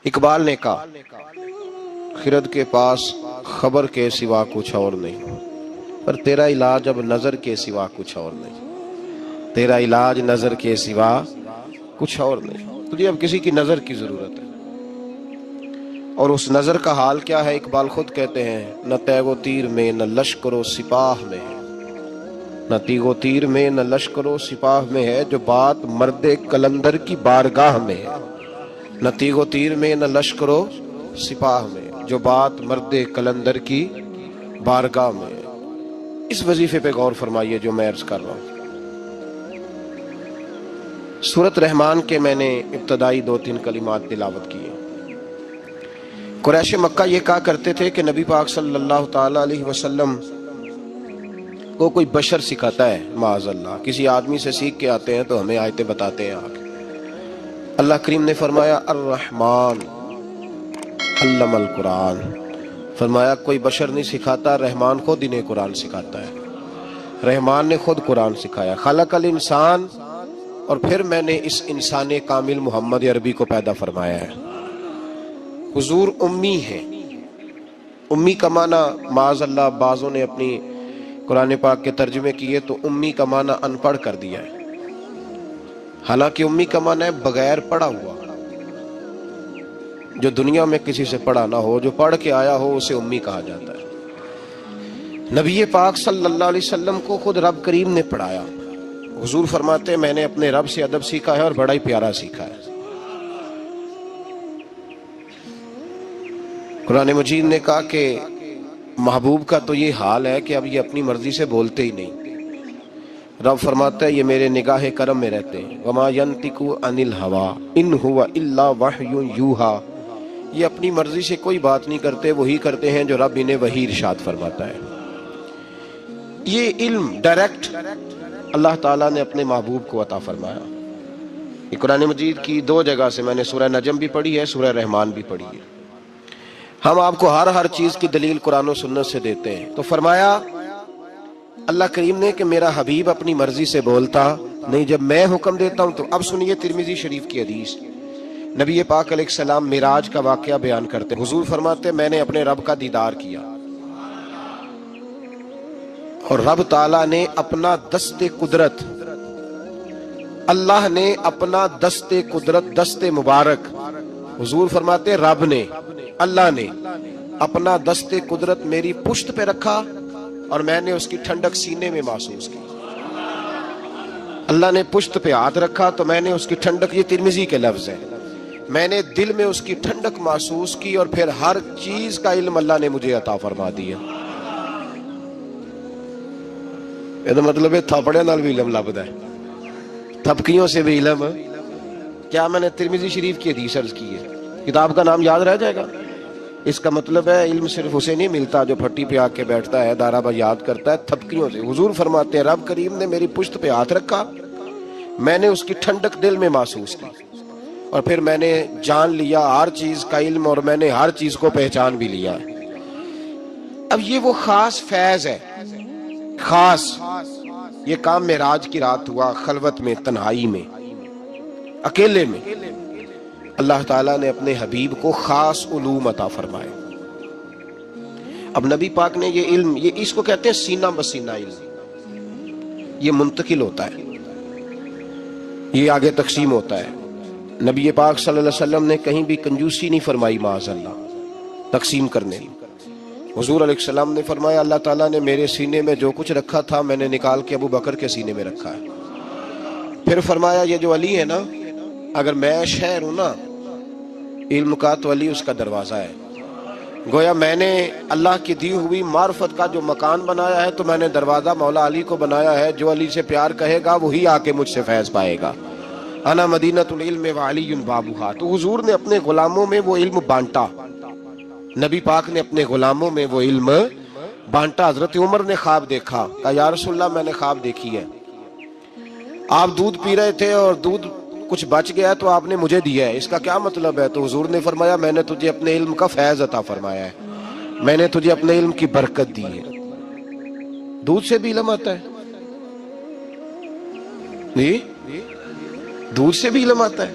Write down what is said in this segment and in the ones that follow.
اقبال نے کہا خرد کے پاس خبر کے سوا کچھ اور نہیں، پر تیرا علاج اب نظر کے سوا کچھ اور نہیں، تیرا علاج نظر کے سوا کچھ اور نہیں، تجھے اب کسی کی نظر کی ضرورت ہے۔ اور اس نظر کا حال کیا ہے؟ اقبال خود کہتے ہیں نہ تیغ و تیر میں نہ لشکر و سپاہ میں ہے، نہ تیغ و تیر میں نہ لشکر و سپاہ میں ہے، جو بات مرد قلندر کی بارگاہ میں ہے، نہ تیغ و تیر میں نہ لشکر و سپاہ میں، جو بات مرد قلندر کی بارگاہ میں ہے۔ اس وظیفے پہ غور فرمائیے جو میں عرض کر رہا ہوں۔ سورۃ رحمان کے میں نے ابتدائی 2-3 کلمات تلاوت کیے۔ قریش مکہ یہ کہا کرتے تھے کہ نبی پاک صلی اللہ تعالی علیہ وسلم کو کوئی بشر سکھاتا ہے، معاذ اللہ کسی آدمی سے سیکھ کے آتے ہیں تو ہمیں آیتیں بتاتے ہیں آگے۔ اللہ کریم نے فرمایا الرحمن علم القرآن، فرمایا کوئی بشر نہیں سکھاتا، رحمان خود انہیں قرآن سکھاتا ہے۔ رحمان نے خود قرآن سکھایا۔ خلق الانسان، اور پھر میں نے اس انسان کامل محمد عربی کو پیدا فرمایا ہے۔ حضور امی ہے۔ امی کا معنی معاذ اللہ بعضوں نے اپنی قرآن پاک کے ترجمے کیے تو امی کا معنی ان پڑھ کر دیا ہے، حالانکہ امی کا معنی ہے بغیر پڑھا ہوا، جو دنیا میں کسی سے پڑھا نہ ہو، جو پڑھ کے آیا ہو اسے امی کہا جاتا ہے۔ نبی پاک صلی اللہ علیہ وسلم کو خود رب کریم نے پڑھایا۔ حضور فرماتے ہیں میں نے اپنے رب سے ادب سیکھا ہے اور بڑا ہی پیارا سیکھا ہے۔ قرآن مجید نے کہا کہ محبوب کا تو یہ حال ہے کہ اب یہ اپنی مرضی سے بولتے ہی نہیں۔ رب فرماتا ہے یہ میرے نگاہ کرم میں رہتے ہیں۔ وما ينطق عن الهوى ان هو الا وحی یوحى، یہ اپنی مرضی سے کوئی بات نہیں کرتے، وہی کرتے ہیں جو رب انہیں وحی ارشاد فرماتا ہے۔ یہ علم ڈائریکٹ اللہ تعالیٰ نے اپنے محبوب کو عطا فرمایا۔ یہ قرآن مجید کی 2 جگہ سے میں نے سورہ نجم بھی پڑھی ہے، سورہ رحمان بھی پڑھی ہے۔ ہم آپ کو ہر چیز کی دلیل قرآن و سنت سے دیتے ہیں۔ تو فرمایا اللہ کریم نے کہ میرا حبیب اپنی مرضی سے بولتا نہیں، جب میں حکم دیتا ہوں تو۔ اب سنیے ترمذی شریف کی حدیث، نبی پاک علیہ السلام معراج کا واقعہ بیان کرتے ہیں۔ حضور فرماتے میں نے اپنے رب کا دیدار کیا اور رب تعالیٰ نے اپنا دست قدرت، اللہ نے اپنا دست قدرت، دست مبارک، حضور فرماتے رب نے، اللہ نے اپنا دست قدرت میری پشت پہ رکھا اور میں نے اس کی ٹھنڈک سینے میں محسوس کی۔ اللہ نے پشت پہ ہاتھ رکھا تو میں نے اس کی ٹھنڈک، یہ ترمذی کے لفظ ہے، میں نے دل میں اس کی ٹھنڈک محسوس کی، اور پھر ہر چیز کا علم اللہ نے مجھے عطا فرما دیا۔ یہ مطلب ہے تھاپڑے نال بھی علم لبدا ہے، تھپکیوں سے بھی علم۔ کیا میں نے ترمذی شریف کی حدیث عرض کی ہے؟ کتاب کا نام یاد رہ جائے گا؟ اس کا مطلب ہے علم صرف اسے نہیں ملتا جو پھٹی پہ آ کے بیٹھتا ہے، دارا با یاد کرتا ہے، تھپکیوں سے۔ حضور فرماتے ہیں رب کریم نے میری پشت پہ ہاتھ رکھا، میں نے اس کی ٹھنڈک دل میں محسوس کی، اور پھر میں نے جان لیا ہر چیز کا علم، اور میں نے ہر چیز کو پہچان بھی لیا۔ اب یہ وہ خاص فیض ہے، خاص یہ کام معراج کی رات ہوا، خلوت میں، تنہائی میں، اکیلے میں۔ اللہ تعالیٰ نے اپنے حبیب کو خاص علوم عطا فرمائے۔ اب نبی پاک نے یہ علم، یہ اس کو کہتے ہیں سینہ بسینہ علم، یہ منتقل ہوتا ہے، یہ آگے تقسیم ہوتا ہے۔ نبی پاک صلی اللہ علیہ وسلم نے کہیں بھی کنجوسی نہیں فرمائی معاذ اللہ تقسیم کرنے۔ حضور علیہ السلام نے فرمایا اللہ تعالیٰ نے میرے سینے میں جو کچھ رکھا تھا میں نے نکال کے ابو بکر کے سینے میں رکھا ہے۔ پھر فرمایا یہ جو علی ہے نا، اگر میں شہر ہوں نا علم کا تو علی اس کا دروازہ ہے۔ گویا میں نے اللہ کی دی ہوئی معرفت کا جو مکان بنایا ہے تو میں نے دروازہ مولا علی کو بنایا ہے، جو علی سے پیار کہے گا وہی آ کے مجھ سے فیض پائے گا۔ انا مدینۃ العلم وعلی بابھا۔ تو حضور نے اپنے غلاموں میں وہ علم بانٹا، نبی پاک نے اپنے غلاموں میں وہ علم بانٹا۔ حضرت عمر نے خواب دیکھا، کہا یا رسول اللہ میں نے خواب دیکھی ہے، آپ دودھ پی رہے تھے اور دودھ کچھ بچ گیا تو آپ نے مجھے دیا ہے، اس کا کیا مطلب ہے؟ تو حضور نے فرمایا میں نے تجھے اپنے علم کا فیض عطا فرمایا ہے، میں نے تجھے اپنے علم کی برکت دی ہے۔ دودھ سے بھی علم آتا ہے جی، دودھ سے بھی علم آتا ہے۔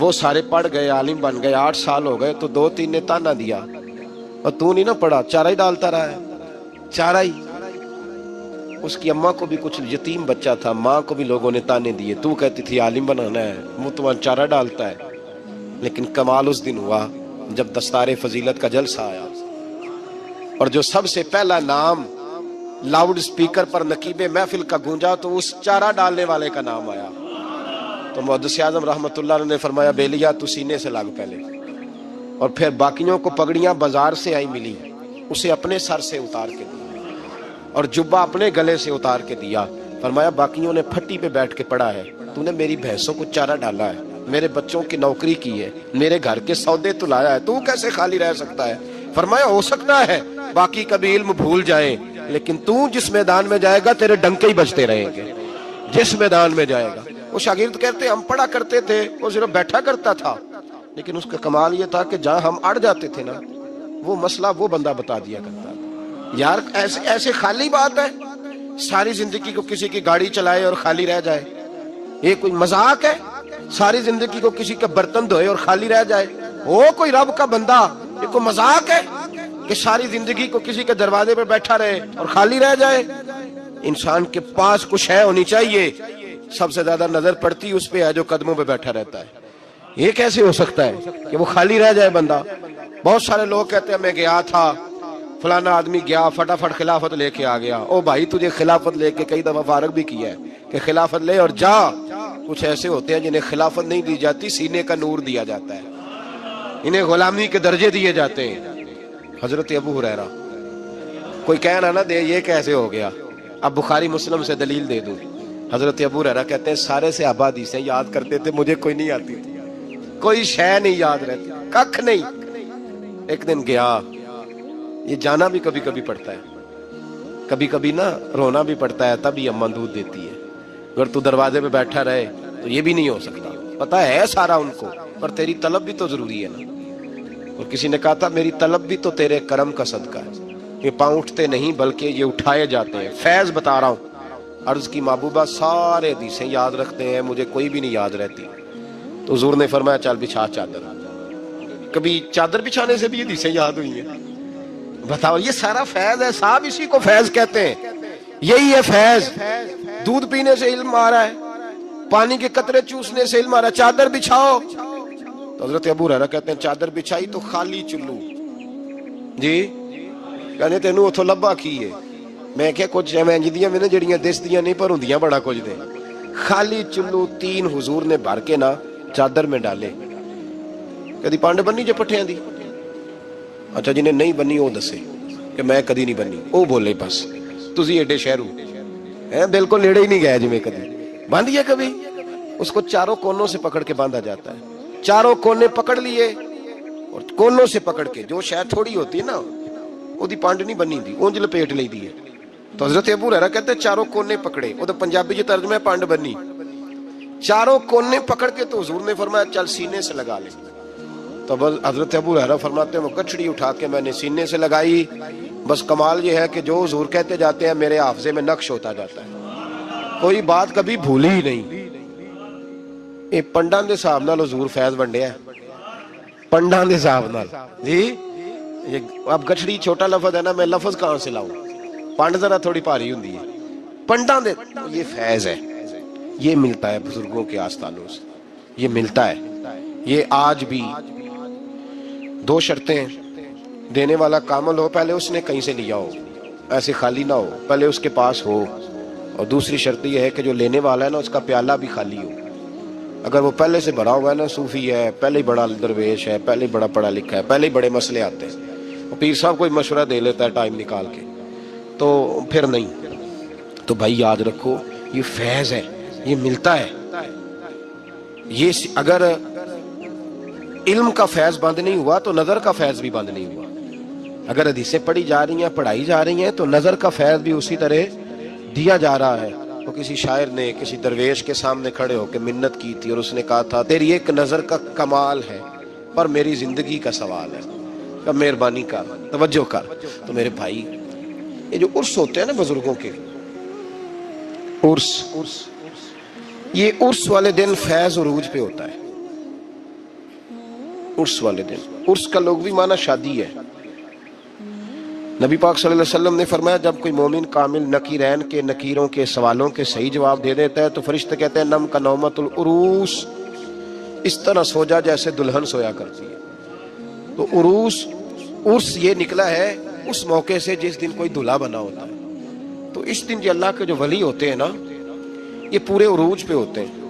وہ سارے پڑھ گئے, عالم بن گئے, 8 سال ہو گئے, تو 2-3 نے تانا دیا, اور تو نہیں نہ پڑھا, چارہ ہی ڈالتا رہا ہے, چارہ ہی. اس کی اماں کو بھی کچھ یتیم بچہ تھا, ماں کو بھی لوگوں نے تانے دیے, تو کہتی تھی عالم بنانا ہے, وہ تمہارا چارہ ڈالتا ہے. لیکن کمال اس دن ہوا جب دستار فضیلت کا جلسہ آیا, اور جو سب سے پہلا نام لاؤڈ سپیکر پر نقیب محفل کا گونجا تو اس چارہ ڈالنے والے کا نام آیا. تو محدث اعظم رحمت اللہ علیہ نے فرمایا, بیلیا تو سینے سے لگ پہلے. اور پھر باقیوں کو پگڑیاں بازار سے آئی ملی, اسے اپنے سر سے اتار کے دیا, اور جبہ اپنے گلے سے اتار کے دیا. فرمایا باقیوں نے پھٹی پہ بیٹھ کے پڑھا ہے, تو نے میری بھینسوں کو چارہ ڈالا ہے, میرے بچوں کی نوکری کی ہے, میرے گھر کے سودے تو لایا ہے, تو کیسے خالی رہ سکتا ہے؟ فرمایا ہو سکتا ہے باقی کبھی علم بھول جائیں, لیکن تو جس میدان میں جائے گا تیرے ڈنکے ہی بجتے رہیں گے, جس میدان میں جائے گا. وہ شاگرد کہتے ہم پڑھا کرتے تھے, وہ صرف بیٹھا کرتا تھا, لیکن اس کا کمال یہ تھا کہ جہاں ہم اڑ جاتے تھے نا, وہ مسئلہ وہ بندہ بتا دیا کرتا تھا. یار ایسے خالی بات ہے, ساری زندگی کو کسی کی گاڑی چلائے اور خالی رہ جائے, یہ کوئی مذاق ہے؟ ساری زندگی کو کسی کا برتن دھوئے اور خالی رہ جائے, وہ کوئی رب کا بندہ, یہ کوئی مذاق ہے کہ ساری زندگی کو کسی کے دروازے پہ بیٹھا رہے اور خالی رہ جائے؟ انسان کے پاس کچھ ہے ہونی چاہیے, سب سے زیادہ نظر پڑتی اس پہ ہے جو قدموں پہ بیٹھا رہتا ہے. یہ کیسے ہو سکتا ہے کہ وہ خالی رہ جائے بندہ؟ بہت سارے لوگ کہتے ہیں میں گیا تھا, فلانا آدمی گیا فٹافٹ خلافت لے کے آ گیا. او بھائی تجھے خلافت لے کے کئی دفعہ فارغ بھی کیا ہے کہ خلافت لے اور جا. کچھ ایسے ہوتے ہیں جنہیں خلافت نہیں دی جاتی, سینے کا نور دیا جاتا ہے, انہیں غلامی کے درجے دیے جاتے ہیں. حضرت ابو ہریرہ, کوئی کہنا نہ دے یہ کیسے ہو گیا, اب بخاری مسلم سے دلیل دے دوں. حضرت ابو ہریرہ کہتے ہیں سارے سے حدیثیں یاد کرتے تھے, مجھے کوئی نہیں آتی تھی, کوئی شے نہیں یاد رہتی, ککھ نہیں. ایک دن گیا, یہ جانا بھی کبھی کبھی پڑتا ہے, کبھی کبھی نا رونا بھی پڑتا ہے, تب یہ اماں دودھ دیتی ہے. اگر تو دروازے پہ بیٹھا رہے تو یہ بھی نہیں ہو سکتا, پتا ہے سارا ان کو, پر تیری طلب بھی تو ضروری ہے نا. اور کسی نے کہا تھا میری طلب بھی تو تیرے کرم کا صدقہ ہے, یہ پاؤں اٹھتے نہیں بلکہ یہ اٹھائے جاتے ہیں. فیض بتا رہا ہوں. عرض کی محبوبہ سارے حدیثیں یاد رکھتے ہیں, مجھے کوئی بھی نہیں یاد رہتی. تو حضور نے فرمایا چل بچھا چادر. کبھی چادر بچھانے سے بھی حدیثیں یاد ہوئی ہیں؟ بتاؤ, یہ سارا فیض ہے صاحب, اسی کو فیض کہتے ہیں. یہی ہے فیض. دودھ پینے سے علم آ رہا ہے, پانی کے قطرے چوسنے سے علم آ رہا ہے. چادر بچھاؤ. تو حضرت ابو ہریرہ کہتے ہیں چادر بچھائی تو خالی چلو جی, کہنے تینوں اتھوں لبا کی ہے. میں کیا کچھ میں جدیاں میں نے جڑیاں دستیاں نہیں پر ہوندیاں بڑا کچھ دے. خالی چلو 3 حضور نے بھر کے نا چادر میں ڈالے. کدی پانڈ بنی جو پٹھیاں دی؟ اچھا جنہیں نہیں بنی وہ دسے کہ میں کدی نہیں بنی, وہ بولے بس تسی ایڈے شہرو ہیں, بالکل نیڑے ہی نہیں گئے جی میں کدی. باندھیا کبھی؟ اس کو چاروں کونوں سے پکڑ کے باندھا جاتا ہے. چاروں کونے پکڑ لیے اور کونوں سے پکڑ کے, جو شاید تھوڑی ہوتی ہے نا وہ دی پانڈ نہیں بنی دی, اونج لپیٹ لی دی ہے. تو حضرت ابو ہریرہ کہتے ہیں چاروں کونے پکڑے, وہ تو پنجابی جو ترجمہ ہے پانڈ بنی. چاروں کونے پکڑ کے تو حضور نے فرمایا چل سینے سے لگا لے. تو بس حضرت ابو ہریرہ فرماتے ہیں وہ گچھڑی اٹھا کے میں نے سینے سے لگائی. بس کمال یہ ہے کہ جو حضور کہتے جاتے ہیں میرے حافظے میں نقش ہوتا جاتا ہے, کوئی بات کبھی بھولی ہی نہیں. یہ پنڈاں دے حساب نال حضور فیض ونڈیا ہے, پنڈاں دے حساب نال جی. اب گچھڑی چھوٹا لفظ ہے نا, میں لفظ کہاں سے لاؤں, پانڈ ذرا تھوڑی بھاری ہوندی ہے. پنڈاں دے یہ فیض ہے, یہ ملتا ہے بزرگوں کے آستانوں سے, یہ ملتا ہے. یہ آج بھی 2 شرطیں, دینے والا کامل ہو, پہلے اس نے کہیں سے لیا ہو, ایسے خالی نہ ہو, پہلے اس کے پاس ہو. اور دوسری شرط یہ ہے کہ جو لینے والا ہے نا اس کا پیالہ بھی خالی ہو. اگر وہ پہلے سے بھرا ہوا ہے نا, صوفی ہے, پہلے ہی بڑا درویش ہے, پہلے ہی بڑا پڑھا لکھا ہے, پہلے ہی بڑے مسئلے آتے ہیں, اور پیر صاحب کوئی مشورہ دے لیتا ہے ٹائم نکال کے, تو پھر نہیں. تو بھائی یاد رکھو یہ فیض ہے, یہ ملتا ہے. یہ اگر علم کا فیض بند نہیں ہوا تو نظر کا فیض بھی بند نہیں ہوا. اگر حدیثیں پڑھی جا رہی ہیں, پڑھائی جا رہی ہیں, تو نظر کا فیض بھی اسی طرح دیا جا رہا ہے. تو کسی شاعر نے کسی درویش کے سامنے کھڑے ہو کے منت کی تھی, اور اس نے کہا تھا تیری ایک نظر کا کمال ہے پر میری زندگی کا سوال ہے, کہ مہربانی کر, توجہ کر. تو میرے بھائی یہ جو عرس ہوتے ہیں نا بزرگوں کے, عرس, یہ عرس والے دن فیض عروج پہ ہوتا ہے. عرس والے دن. عرس کا لغوی معنی شادی ہے. نبی پاک صلی اللہ علیہ وسلم نے فرمایا جب کوئی مومن کامل نکیرین کے نکیروں کے سوالوں کے صحیح جواب دے دیتا ہے تو فرشتے کہتے ہیں نم کا نومت العروس، اس طرح سو جا جیسے دلہن سویا کرتی ہے. تو عرس یہ نکلا ہے اس موقع سے جس دن کوئی دلہا بنا ہوتا ہے. تو اس دن جو اللہ کے جو ولی ہوتے ہیں نا یہ پورے عروج پہ ہوتے ہیں.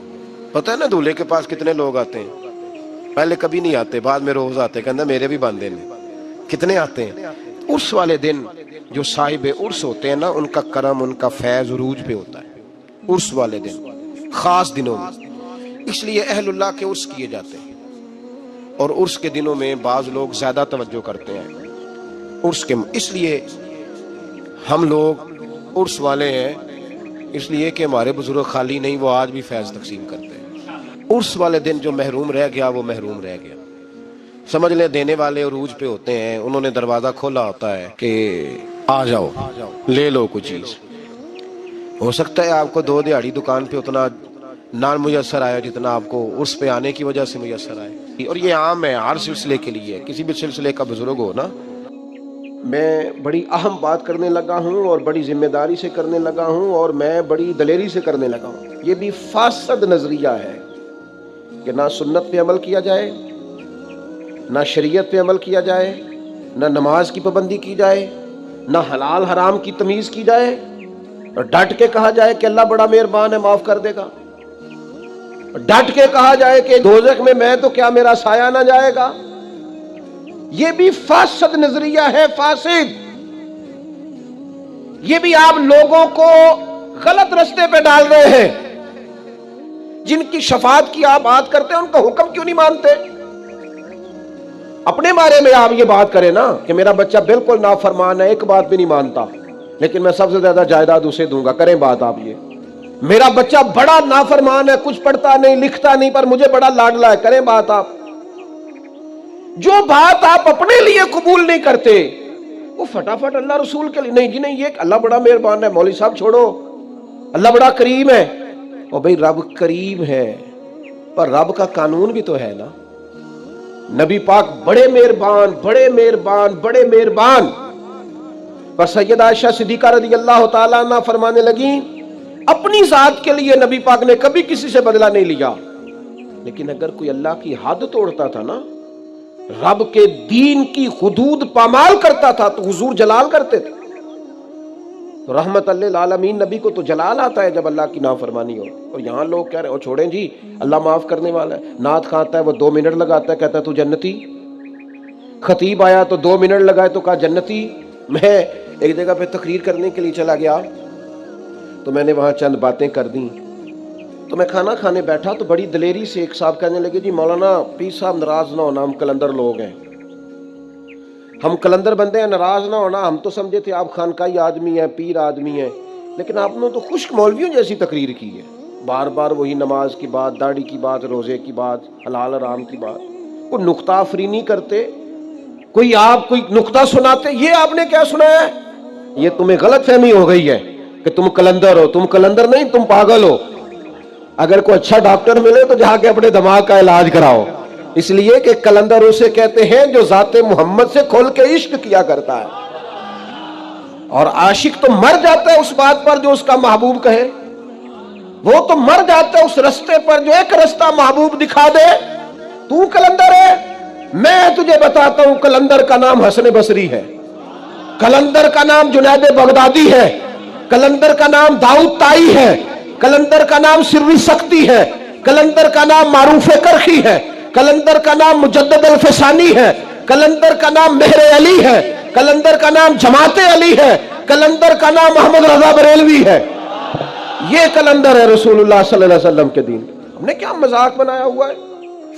پتہ ہے نا دولہے کے پاس کتنے لوگ آتے ہیں؟ پہلے کبھی نہیں آتے، بعد میں روز آتے، کہنا میرے بھی باندھے نے. کتنے آتے ہیں؟ عرس والے دن جو صاحب عرس ہوتے ہیں نا ان کا کرم، ان کا فیض عروج پہ ہوتا ہے. عرس والے دن خاص دنوں میں اس لیے اہل اللہ کے عرس کیے جاتے ہیں. اور عرس کے دنوں میں بعض لوگ زیادہ توجہ کرتے ہیں عرس کے، اس لیے ہم لوگ عرس والے ہیں، اس لیے کہ ہمارے بزرگ خالی نہیں، وہ آج بھی فیض تقسیم کرتے ہیں. عرس والے دن جو محروم رہ گیا وہ محروم رہ گیا. سمجھ لیں دینے والے عروج پہ ہوتے ہیں، انہوں نے دروازہ کھولا ہوتا ہے کہ آ جاؤ لے لو کچھ چیز. ہو سکتا ہے آپ کو 2 دہاڑی دکان پہ اتنا نہ میسر آیا جتنا آپ کو عرس پہ آنے کی وجہ سے میسر آئے. اور یہ عام ہے ہر سلسلے کے لیے، کسی بھی سلسلے کا بزرگ ہو نا. میں بڑی اہم بات کرنے لگا ہوں اور بڑی ذمہ داری سے کرنے لگا ہوں اور میں بڑی دلیری سے کرنے لگا ہوں. یہ بھی فاسد نظریہ ہے کہ نہ سنت پہ عمل کیا جائے، نہ شریعت پہ عمل کیا جائے، نہ نماز کی پابندی کی جائے، نہ حلال حرام کی تمیز کی جائے، اور ڈٹ کے کہا جائے کہ اللہ بڑا مہربان ہے معاف کر دے گا. ڈٹ کے کہا جائے کہ دوزخ میں تو کیا میرا سایہ نہ جائے گا. یہ بھی فاسد نظریہ ہے، فاسد. یہ بھی آپ لوگوں کو غلط رستے پہ ڈال رہے ہیں. جن کی شفاعت کی آپ بات کرتے ہیں ان کا حکم کیوں نہیں مانتے؟ اپنے بارے میں آپ یہ بات کریں نا کہ میرا بچہ بالکل نافرمان ہے، ایک بات بھی نہیں مانتا، لیکن میں سب سے زیادہ جائیداد اسے دوں گا. کریں بات آپ یہ. میرا بچہ بڑا نافرمان ہے، کچھ پڑھتا نہیں لکھتا نہیں، پر مجھے بڑا لاڈلا ہے. کریں بات آپ. جو بات آپ اپنے لیے قبول نہیں کرتے وہ فٹافٹ اللہ رسول کے لیے نہیں جی نہیں، یہ اللہ بڑا مہربان ہے، مولوی صاحب چھوڑو، اللہ بڑا کریم ہے. اور بھئی رب کریم ہے پر رب کا قانون بھی تو ہے نا. نبی پاک بڑے مہربان بڑے مہربان بڑے مہربان. پر سیدہ عائشہ صدیقہ رضی اللہ تعالیٰ عنہ فرمانے لگیں اپنی ذات کے لیے نبی پاک نے کبھی کسی سے بدلہ نہیں لیا، لیکن اگر کوئی اللہ کی حد توڑتا تھا نا، رب کے دین کی حدود پامال کرتا تھا تو حضور جلال کرتے تھے. تو رحمت للعالمین نبی کو تو جلال آتا ہے جب اللہ کی نافرمانی ہو. اور یہاں لوگ کہہ رہے ہیں چھوڑیں جی اللہ معاف کرنے والا ہے. نعت کھاتا ہے وہ 2 منٹ لگاتا ہے، کہتا ہے تو جنتی. خطیب آیا تو 2 منٹ لگائے تو کہا جنتی. میں ایک جگہ پہ تقریر کرنے کے لیے چلا گیا تو میں نے وہاں چند باتیں کر دیں. تو میں کھانا کھانے بیٹھا تو بڑی دلیری سے ایک صاحب کہنے لگے جی مولانا پیر صاحب ناراض نہ ہونا، ہم کلندر لوگ ہیں، ہم کلندر بندے ہیں، ناراض نہ ہونا، ہم تو سمجھے تھے آپ خانقاہی آدمی ہیں، پیر آدمی ہیں، لیکن آپ نے تو خشک مولویوں جیسی تقریر کی ہے. بار بار وہی نماز کی بات، داڑھی کی بات، روزے کی بات، حلال حرام کی بات. کوئی نقطہ افرینی کرتے، کوئی آپ کوئی نقطہ سناتے. یہ آپ نے کیا سنا ہے؟ یہ تمہیں غلط فہمی ہو گئی ہے کہ تم کلندر ہو. تم کلندر نہیں، تم پاگل ہو. اگر کوئی اچھا ڈاکٹر ملے تو جا کے اپنے دماغ کا علاج کراؤ. اس لیے کہ کلندر اسے کہتے ہیں جو ذات محمد سے کھول کے عشق کیا کرتا ہے. اور عاشق تو مر جاتا ہے اس بات پر جو اس کا محبوب کہے. وہ تو مر جاتا ہے اس رستے پر جو ایک رستہ محبوب دکھا دے. تو کلندر ہے. میں تجھے بتاتا ہوں کلندر کا نام حسن بصری ہے، کلندر کا نام جنید بغدادی ہے، کلندر کا نام داؤد طائی ہے، کلندر کا نام سری سختی ہے، کلندر کا نام معروف کرخی ہے، کلندر کا نام مجدد الفسانی ہے، کلندر کا نام مہر علی ہے، کلندر کا نام جماعت علی ہے، کلندر کا نام محمد رضا بریلوی ہے. یہ کلندر ہے رسول اللہ صلی اللہ علیہ وسلم کے دین. ہم نے کیا مذاق بنایا ہوا ہے؟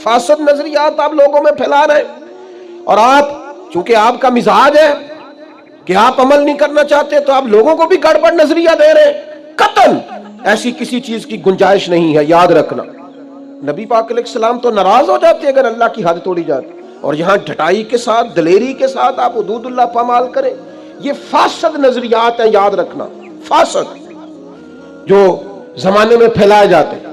فاسد نظریات آپ لوگوں میں پھیلا رہے ہیں. اور آپ چونکہ آپ کا مزاج ہے کہ آپ عمل نہیں کرنا چاہتے تو آپ لوگوں کو بھی گڑبڑ نظریہ دے رہے ہیں. قطعاً ایسی کسی چیز کی گنجائش نہیں ہے، یاد رکھنا. نبی پاک علیہ السلام تو ناراض ہو جاتے اگر اللہ کی حد توڑی جاتی. اور یہاں ڈٹائی کے ساتھ دلیری کے ساتھ آپ حدود اللہ پامال کریں. یہ فاسد نظریات ہیں، یاد رکھنا. فاسد جو زمانے میں پھیلائے جاتے ہیں.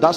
10